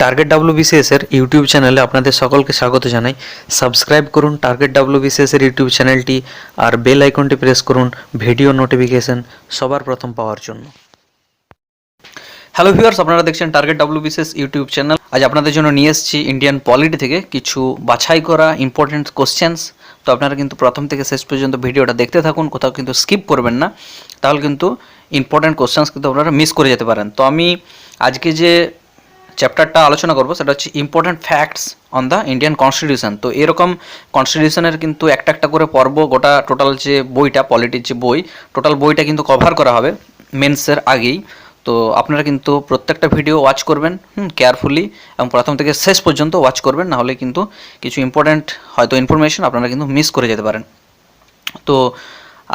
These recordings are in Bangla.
টার্গেট WBCS এর ইউটিউব চ্যানেলে আপনাদের সকলকে স্বাগত জানাই। সাবস্ক্রাইব করুন টার্গেট WBCS এর ইউটিউব চ্যানেলটি আর বেল আইকনটি প্রেস করুন ভিডিও নোটিফিকেশন সবার প্রথম পাওয়ার জন্য। হ্যালো ভিউয়ার্স, আপনারা দেখছেন টার্গেট WBCS ইউটিউব চ্যানেল। আজ আপনাদের জন্য নিয়ে এসেছি ইন্ডিয়ান পলিটি থেকে কিছু বাছাই করা ইম্পর্টেন্ট কোশ্চেন্স। তো আপনারা কিন্তু প্রথম থেকে শেষ পর্যন্ত ভিডিওটা দেখতে থাকুন, কোথাও কিন্তু স্কিপ করবেন না, তাহলে কিন্তু ইম্পর্টেন্ট কোশ্চেন্স কিন্তু আপনারা মিস করে যেতে পারেন। তো আমি আজকে যে চ্যাপ্টারটা আলোচনা করবো সেটা হচ্ছে important facts on the Indian constitution. তো এরকম কনস্টিটিউশনের কিন্তু একটা একটা করে পর্ব, গোটা টোটাল যে বইটা, পলিটির যে বই, টোটাল বইটা কিন্তু কভার করা হবে মেন্সের আগেই। তো আপনারা কিন্তু প্রত্যেকটা ভিডিও ওয়াচ করবেন কেয়ারফুলি, এবং প্রথম থেকে শেষ পর্যন্ত ওয়াচ করবেন, নাহলে কিন্তু কিছু ইম্পর্ট্যান্ট হয়তো ইনফরমেশন আপনারা কিন্তু মিস করে যেতে পারেন। তো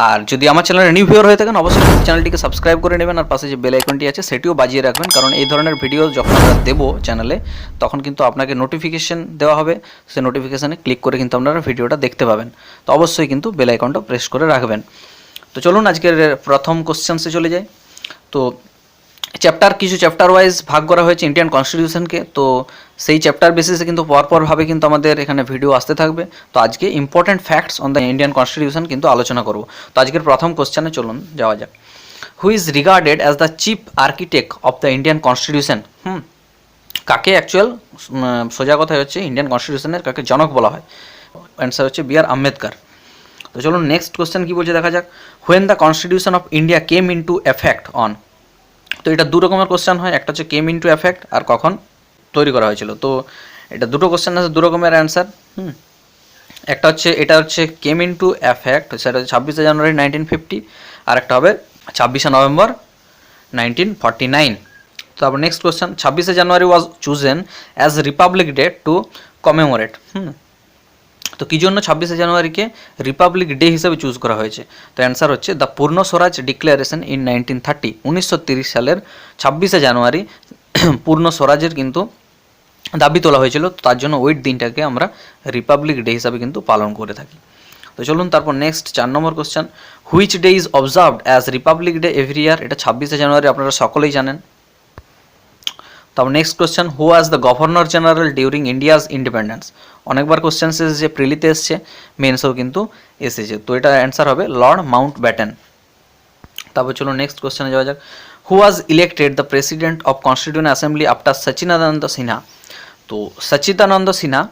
আর যদি আমার চ্যানেলে নিউ ভিউয়ার হয়ে থাকেন, অবশ্যই চ্যানেলটিকে সাবস্ক্রাইব করে নেবেন, আর পাশে যে বেল আইকনটি আছে সেটিও বাজিয়ে রাখবেন, কারণ এই ধরনের ভিডিও যখন আমরা দেবো চ্যানেলে তখন কিন্তু আপনাকে নোটিফিকেশন দেওয়া হবে, সেই নোটিফিকেশানে ক্লিক করে কিন্তু আপনারা ভিডিওটা দেখতে পাবেন। তো অবশ্যই কিন্তু বেল আইকনটা প্রেস করে রাখবেন। তো চলুন আজকের প্রথম কোশ্চেন্সে চলে যাই। তো কিছু চ্যাপ্টার ওয়াইজ ভাগ করা হয়েছে ইন্ডিয়ান কনস্টিটিউশনকে। তো সেই চ্যাপ্টার বেসিসে কিন্তু পরপরভাবে কিন্তু আমাদের এখানে ভিডিও আসতে থাকবে। তো আজকে important facts on the Indian constitution কিন্তু আলোচনা করব। তো আজকের প্রথম কোশ্চেনে চলুন যাওয়া যাক। Who is regarded as the chief architect of the Indian constitution? কাকে অ্যাকচুয়াল সোজা কথায় হচ্ছে ইন্ডিয়ান কনস্টিটিউশনের কাকে জনক বলা হয়? অ্যান্সার হচ্ছে বি আর আম্বেদকর। তো চলুন নেক্সট কোশ্চেন কী বলছে দেখা যাক। When the constitution of India came into effect on? তো এটা দু রকমের কোশ্চেন হয়, একটা হচ্ছে কেম ইনটু এফেক্ট আর কখন তৈরি করা হয়েছিল। তো এটা দুটো কোশ্চেন আছে, দু রকমের অ্যান্সার। একটা হচ্ছে এটা হচ্ছে কেম ইনটু এফেক্ট, সেটা হচ্ছে 26শে জানুয়ারি 1950, আর একটা হবে 26শে নভেম্বর 1949। তারপর নেক্সট কোশ্চেন, 26শে January was chosen as republic day to commemorate. তো কী জন্য 26শে জানুয়ারিকে রিপাবলিক ডে হিসেবে চুজ করা হয়েছে? তো অ্যান্সার হচ্ছে দ্য পূর্ণ স্বরাজ ডিক্লারেশন ইন 1930। 1930 সালের 26শে জানুয়ারি পূর্ণ স্বরাজের কিন্তু দাবি তোলা হয়েছিল। তো তার জন্য ওই দিনটাকে আমরা রিপাবলিক ডে হিসাবে কিন্তু পালন করে থাকি। তো চলুন তারপর next 4 number question, which day is observed as republic day every year? এটা 26শে জানুয়ারি আপনারা সকলেই জানেন। তারপর next question, who was the governor general during India's independence? অনেকবার কোশ্চেন এসেছে, প্রিলিতে এসছে, মেন্সেও কিন্তু এসেছে। তো এটা অ্যান্সার হবে লর্ড মাউন্ট ব্যাটেন। তারপর চলুন নেক্সট কোশ্চেনে যাওয়া যাক। Who was elected the president of constitution assembly after Sachchidananda Sinha? তো সচিদানন্দ সিনহা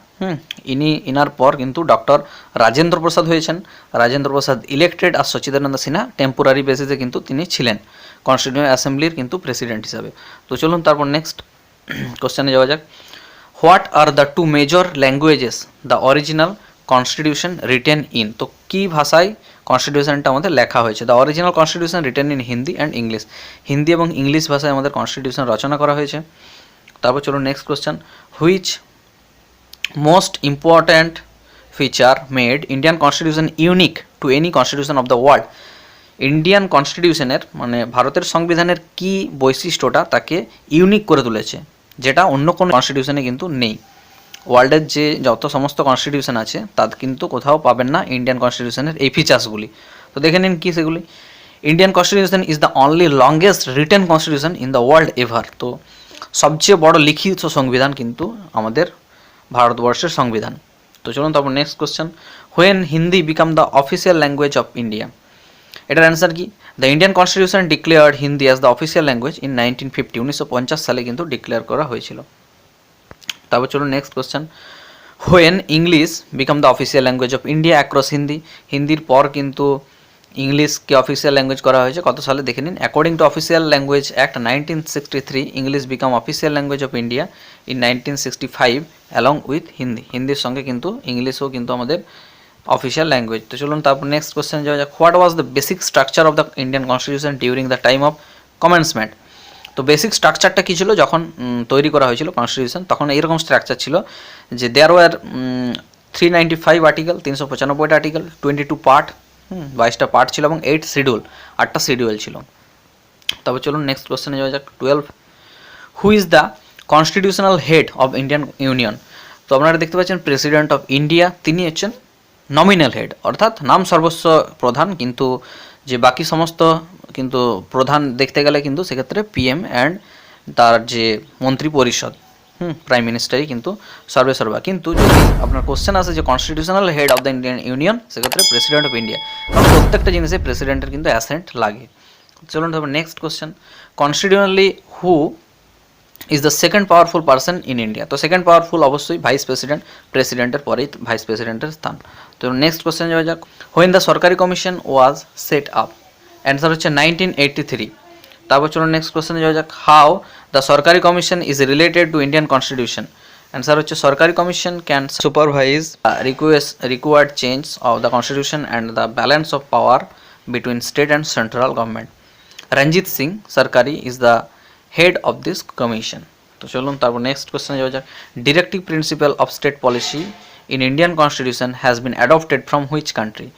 ইনার পর কিন্তু ডক্টর রাজেন্দ্র প্রসাদ হয়েছেন। রাজেন্দ্র প্রসাদ ইলেক্টেড আর সচিদানন্দ সিনহা টেম্পোরারি বেসিসে কিন্তু তিনি ছিলেন কনস্টিটিউশন অ্যাসেম্বলির কিন্তু প্রেসিডেন্ট হিসাবে। তো চলুন তারপর নেক্সট কোশ্চেনে যাওয়া যাক। What are the two major languages the original constitution written in? তো কী ভাষায় কনস্টিটিউশনটা আমাদের লেখা হয়েছে? The original constitution written in Hindi and English. Hindi এবং ইংলিশ ভাষায় আমাদের কনস্টিটিউশন রচনা করা হয়েছে। তারপর চলুন next question, which most important feature made Indian constitution unique to any constitution of the world? Indian কনস্টিটিউশনের মানে ভারতের সংবিধানের কী বৈশিষ্ট্যটা তাকে ইউনিক করে তুলেছে, যেটা অন্য কোনো কনস্টিটিউশনে কিন্তু নেই? ওয়ার্ল্ডের যে যত সমস্ত কনস্টিটিউশন আছে তার কিন্তু কোথাও পাবেন না ইন্ডিয়ান কনস্টিটিউশনের এই ফিচার্সগুলি। তো দেখে নিন কী সেগুলি। Indian constitution is the only longest written constitution in the world ever. তো সবচেয়ে বড় লিখিত সংবিধান কিন্তু আমাদের ভারতবর্ষের সংবিধান। তো চলুন তারপর next question, when Hindi become the official language of India? এটার অ্যান্সার কি? The Indian constitution declared Hindi as the official language in 1950। 1950 সালে কিন্তু ডিক্লেয়ার করা হয়েছিল। তারপর চলুন next question, when English become the official language of India across Hindi? হিন্দির পর কিন্তু ইংলিশকে অফিসিয়াল ল্যাঙ্গুয়েজ করা হয়েছে কত সালে দেখে নিন। According to official language act 1963, English become official language of India in 1965 along with Hindi. হিন্দির সঙ্গে কিন্তু ইংলিশও কিন্তু আমাদের অফিসিয়াল ল্যাঙ্গুয়েজ। তো চলুন তারপর নেক্সট কোশ্চেন যাওয়া যাক। What was the basic structure of the Indian constitution during the time of commencement? তো বেসিক স্ট্রাকচারটা কী ছিল যখন তৈরি করা হয়েছিল কনস্টিটিউশন? তখন এইরকম স্ট্রাকচার ছিল যে দেয়ার ওয়ার 395 আর্টিকেল, 395টা আর্টিকেল, 22 পার্ট, 22টা পার্ট ছিল, এবং 8 শিডিউল, 8টা শিডিউল ছিল। তারপর চলুন নেক্সট কোশ্চেনে যাওয়া যাক। 12, হু is the constitutional head of Indian union? তো আপনারা দেখতে পাচ্ছেন প্রেসিডেন্ট অফ ইন্ডিয়া, তিনি হচ্ছেন নমিনাল হেড, অর্থাৎ নাম সর্বস্ব প্রধান, কিন্তু যে বাকি সমস্ত কিন্তু প্রধান দেখতে গেলে কিন্তু সেক্ষেত্রে PM অ্যান্ড তার যে মন্ত্রী পরিষদ, প্রাইম মিনিস্টারই কিন্তু সর্বে সর্বা। কিন্তু যদি আপনার কোশ্চেন আসে যে constitutional head of the Indian union, সেক্ষেত্রে প্রেসিডেন্ট অফ ইন্ডিয়া, কারণ প্রত্যেকটা জিনিসে প্রেসিডেন্টের কিন্তু অ্যাসেন্ট লাগে। চলুন তারপর next question, constitutionally who is the second powerful person in India? তো সেকেন্ড পাওয়ারফুল অবশ্যই ভাইস প্রেসিডেন্ট, প্রেসিডেন্টের পরেই ভাইস প্রেসিডেন্টের স্থান। তো নেক্সট কোশ্চেন যাওয়া যাক, when the Sarkaria commission was set up? Answer হচ্ছে 1983। তারপর চলুন নেক্সট কোশ্চেনে যাওয়া যাক, how the Sarkaria commission is related to Indian constitution? Answer হচ্ছে Sarkaria commission can supervise required change of the constitution and the balance of power between state and central government. Ranjit Singh Sarkaria is the head of this commission. তো চলুন তারপর নেক্সট কোশ্চেনে যাওয়া যাক, directive principle of state policy in Indian constitution has been adopted from which country?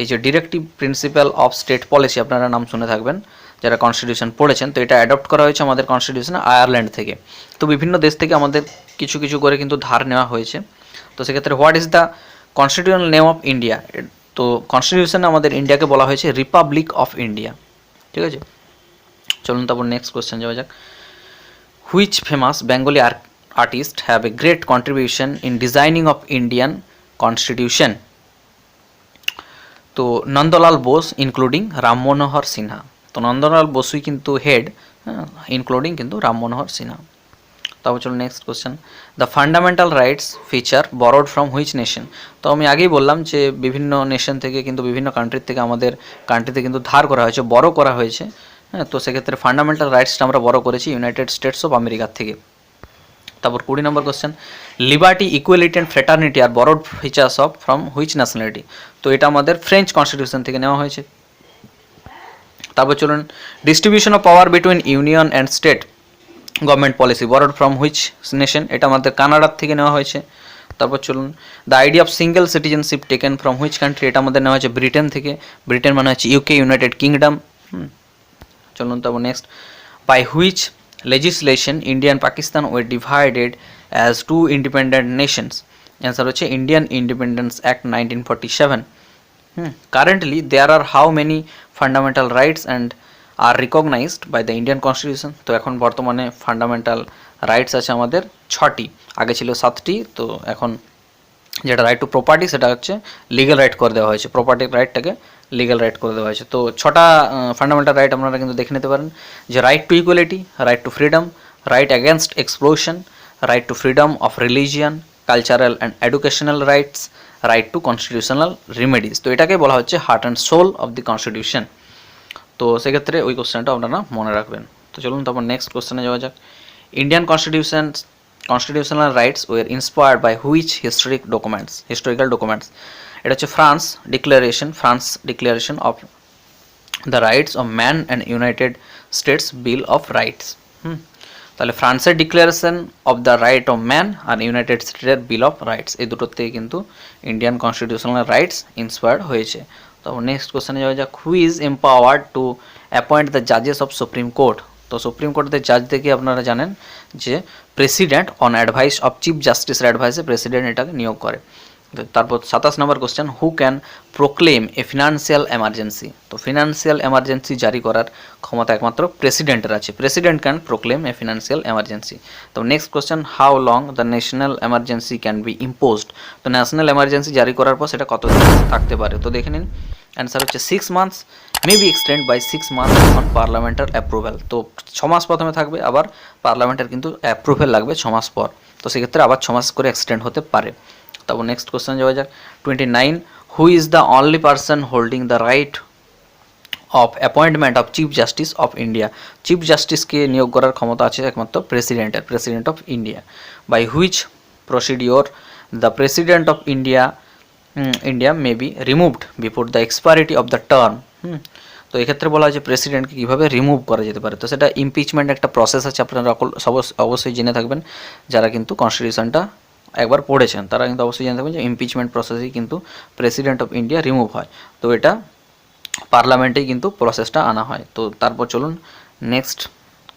এই যে directive principle of state policy, আপনারা নাম শুনে থাকবেন যারা কনস্টিটিউশন পড়েছেন, তো এটা অ্যাডপ্ট করা হয়েছে আমাদের কনস্টিটিউশনে আয়ারল্যান্ড থেকে। তো বিভিন্ন দেশ থেকে আমাদের কিছু কিছু করে কিন্তু ধার নেওয়া হয়েছে। তো সেক্ষেত্রে what is the constitutional name of India? তো কনস্টিটিউশনে আমাদের ইন্ডিয়াকে বলা হয়েছে রিপাবলিক অফ ইন্ডিয়া, ঠিক আছে। চলুন তারপর নেক্সট কোয়েশ্চেন যাওয়া যাক, which famous Bengali artist have a great contribution in designing of Indian constitution? তো নন্দলাল বোস ইনক্লুডিং রাম মনোহর সিনহা। তো নন্দলাল বসুই কিন্তু হেড, ইনক্লুডিং কিন্তু রাম মনোহর সিনহা। তারপর চলো next question, the fundamental rights feature borrowed from which nation? তো আমি আগেই বললাম যে বিভিন্ন নেশন থেকে কিন্তু বিভিন্ন কান্ট্রির থেকে আমাদের কান্ট্রিতে কিন্তু ধার করা হয়েছে, বড় করা হয়েছে। হ্যাঁ, তো সেক্ষেত্রে ফান্ডামেন্টাল রাইটসটা আমরা বড় করেছি ইউনাইটেড স্টেটস অফ আমেরিকার থেকে। তারপর 20 number question, liberty, equality and fraternity are borrowed features of from which nationality? তো এটা আমাদের ফ্রেঞ্চ কনস্টিটিউশন থেকে নেওয়া হয়েছে। তারপর চলুন, distribution of power between union and state government policy borrowed from which nation? এটা আমাদের কানাডার থেকে নেওয়া হয়েছে। তারপর চলুন, the idea of single citizenship taken from which country? এটা আমাদের নেওয়া হয়েছে ব্রিটেন থেকে। ব্রিটেন মানে হচ্ছে ইউকে, ইউনাইটেড কিংডম। চলুন তারপর next, by which legislation India and Pakistan were divided as two independent nations? Answer হচ্ছে Indian Independence Act 1947. Currently there are how many fundamental rights and are recognized by the Indian Constitution? তো এখন বর্তমানে ফান্ডামেন্টাল রাইটস আছে আমাদের 6টি, আগে ছিল 7টি। তো এখন যেটা রাইট টু প্রপার্টি সেটা হচ্ছে লিগ্যাল রাইট করে দেওয়া হয়েছে, প্রপার্টি রাইটটাকে লিগ্যাল রাইট করে দেওয়া হয়েছে। তো 6টা ফান্ডামেন্টাল রাইট আপনারা কিন্তু দেখে নিতে পারেন, যে right to equality, right to freedom, right against explosion, right to freedom of religion, cultural and educational rights, right to constitutional remedies. তো এটাকে বলা হচ্ছে heart and soul of the constitution. তো সেক্ষেত্রে ওই কোশ্চেনটা আপনারা মনে রাখবেন। তো চলুন তারপর নেক্সট কোশ্চেনে যাওয়া যাক, Indian constitutional rights were inspired by which historical documents? এটা হচ্ছে France declaration of the rights of man and United States bill of rights. তাহলে ফ্রান্সের declaration of the right of man আর ইউনাইটেড স্টেটের বিল অফ রাইটস, এই দুটোর থেকে কিন্তু ইন্ডিয়ান কনস্টিটিউশনাল রাইটস ইন্সপায়ার্ড হয়েছে। তারপর নেক্সট কোশ্চেনে যাওয়া যাক, who is empowered to appoint the জাজেস অফ সুপ্রিম কোর্ট? তো সুপ্রিম কোর্টের জাজদেরকে আপনারা জানেন যে president on advice of chief জাস্টিসের অ্যাডভাইসে প্রেসিডেন্ট এটাকে নিয়োগ করে। তারপর 27 number question, who can proclaim a financial emergency? তো ফিনান্সিয়াল এমার্জেন্সি জারি করার ক্ষমতা একমাত্র প্রেসিডেন্টের আছে, president can proclaim a financial emergency. তো next question, how long the national emergency can be imposed? তো ন্যাশনাল এমার্জেন্সি জারি করার পর সেটা কতদিন থাকতে পারে? তো দেখে নিন, অ্যান্সার হচ্ছে 6 months, may be extend by 6 months on parliamental approval. তো 6 মাস প্রথমে থাকবে, আবার পার্লামেন্টের কিন্তু অ্যাপ্রুভ্যাল লাগবে 6 মাস পর। তো সেক্ষেত্রে আবার 6 মাস করে এক্সটেন্ড হতে পারে। তারপর নেক্সট কোশ্চেন যাওয়া যাক, 29, who is the only person holding the right of appointment of chief justice of India? Chief জাস্টিসকে নিয়োগ করার ক্ষমতা আছে একমাত্র president of India. By which procedure the president of India may be removed before the expiry of the term? তো এক্ষেত্রে বলা হয় যে প্রেসিডেন্টকে কীভাবে রিমুভ করা যেতে পারে। তো সেটা ইমপিচমেন্ট একটা প্রসেস আছে, আপনারা অবশ্যই জেনে থাকবেন, যারা কিন্তু কনস্টিটিউশনটা একবার পড়েছেন তারা কিন্তু অবশ্যই জেনে থাকবেন যে ইমপিচমেন্ট প্রসেসেই কিন্তু প্রেসিডেন্ট অফ ইন্ডিয়া রিমুভ হয়। তো এটা পার্লামেন্টেই কিন্তু প্রসেসটা আনা হয়। তো তারপর চলুন নেক্সট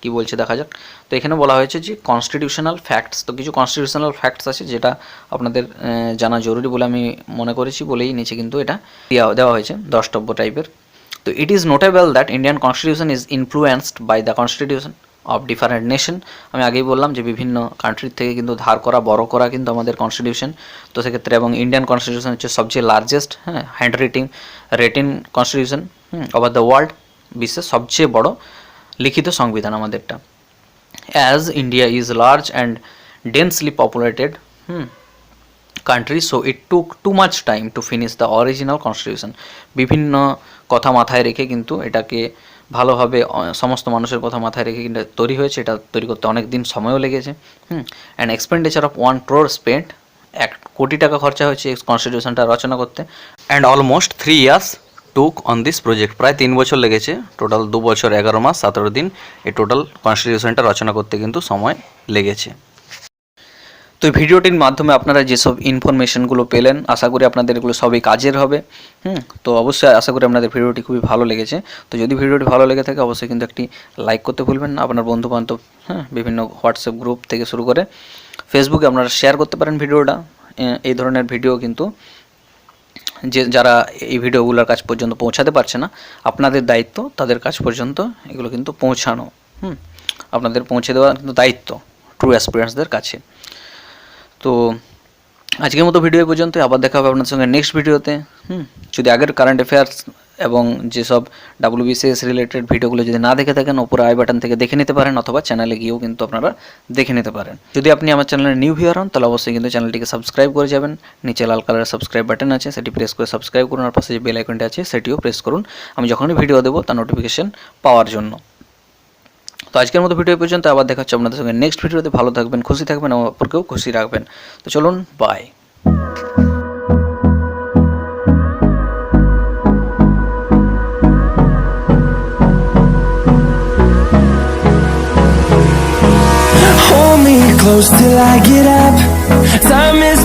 কি বলছে দেখা যাক। তো এখানে বলা হয়েছে যে কনস্টিটিউশনাল ফ্যাক্টস, তো কিছু কনস্টিটিউশনাল ফ্যাক্টস আছে যেটা আপনাদের জানা জরুরি বলে আমি মনে করেছি বলেই নিচে কিন্তু এটা দেওয়া হয়েছে দ্রষ্টব্য টাইপের। তো it is notable that Indian constitution is influenced by the constitution of different nation. আমি আগেই বললাম যে বিভিন্ন কান্ট্রির থেকে কিন্তু ধার করা বড় করা কিন্তু আমাদের কনস্টিটিউশন, তো সেক্ষেত্রে এবং ইন্ডিয়ান কনস্টিটিউশন হচ্ছে সবচেয়ে লার্জেস্ট, হ্যাঁ, hand written constitution over the world, বিশ্বের সবচেয়ে বড় লিখিত সংবিধান আমাদেরটা। As India is large and densely populated country, so it took too much time to finish the original constitution. বিভিন্ন কথা মাথায় রেখে কিন্তু এটাকে ভালোভাবে সমস্ত মানুষের কথা মাথায় রেখে কিন্তু তৈরি হয়েছে, এটা তৈরি করতে অনেক দিন সময়ও লেগেছে। And expenditure of 1 crore spent, 1 কোটি টাকা খরচা হয়েছে এই কনস্টিটিউশনটা রচনা করতে। And almost 3 years took on this project, প্রায় 3 বছর লেগেছে, টোটাল 2 বছর 11 মাস 17 দিন এই টোটাল কনস্টিটিউশনটা রচনা করতে কিন্তু সময় লেগেছে। তো এই ভিডিওটির মাধ্যমে আপনারা যেসব ইনফরমেশনগুলো পেলেন, আশা করি আপনাদের এগুলো সবই কাজের হবে। তো অবশ্যই আশা করি আপনাদের ভিডিওটি খুবই ভালো লেগেছে। তো যদি ভিডিওটি ভালো লেগে থাকে অবশ্যই কিন্তু একটি লাইক করতে ভুলবেন না। আপনার বন্ধুবান্ধব, বিভিন্ন হোয়াটসঅ্যাপ গ্রুপ থেকে শুরু করে ফেসবুকে আপনারা শেয়ার করতে পারেন ভিডিওটা। এই ধরনের ভিডিও কিন্তু যারা এই ভিডিওগুলোর কাছ পর্যন্ত পৌঁছাতে পারছে না, আপনাদের দায়িত্ব তাদের কাছ পর্যন্ত এগুলো কিন্তু পৌঁছানো। আপনাদের পৌঁছে দেওয়া কিন্তু দায়িত্ব ট্রু অ্যাসপিরেন্টসদের কাছে। তো আজকের মতো ভিডিও পর্যন্ত, আবার দেখা হবে আপনার সঙ্গে নেক্সট ভিডিওতে। যদি আগের কারেন্ট অ্যাফেয়ার্স এবং যেসব WBCS রিলেটেড ভিডিওগুলো যদি না দেখে থাকেন, ওপরে আই বাটন থেকে দেখে নিতে পারেন, অথবা চ্যানেলে গিয়েও কিন্তু আপনারা দেখে নিতে পারেন। যদি আপনি আমার চ্যানেলে নিউ ভিউয়ার হন তাহলে অবশ্যই কিন্তু চ্যানেলটিকে সাবস্ক্রাইব করে যাবেন। নিচে লাল কালারের সাবস্ক্রাইব বাটন আছে, সেটি প্রেস করে সাবস্ক্রাইব করুন, আর পাশে যে বেল আইকনটি আছে সেটিও প্রেস করুন আমি যখনই ভিডিও দেবো তার নোটিফিকেশন পাওয়ার জন্য। তো আজকের মতো ভিডিও পর্যন্ত, আবার দেখা হচ্ছে আপনাদের সঙ্গে নেক্সট ভিডিওতে। ভালো থাকবেন, খুশি থাকবেন, এবং অপরকেও খুশি রাখবেন। তো চলুন, by. Hold me close till I get up. Time is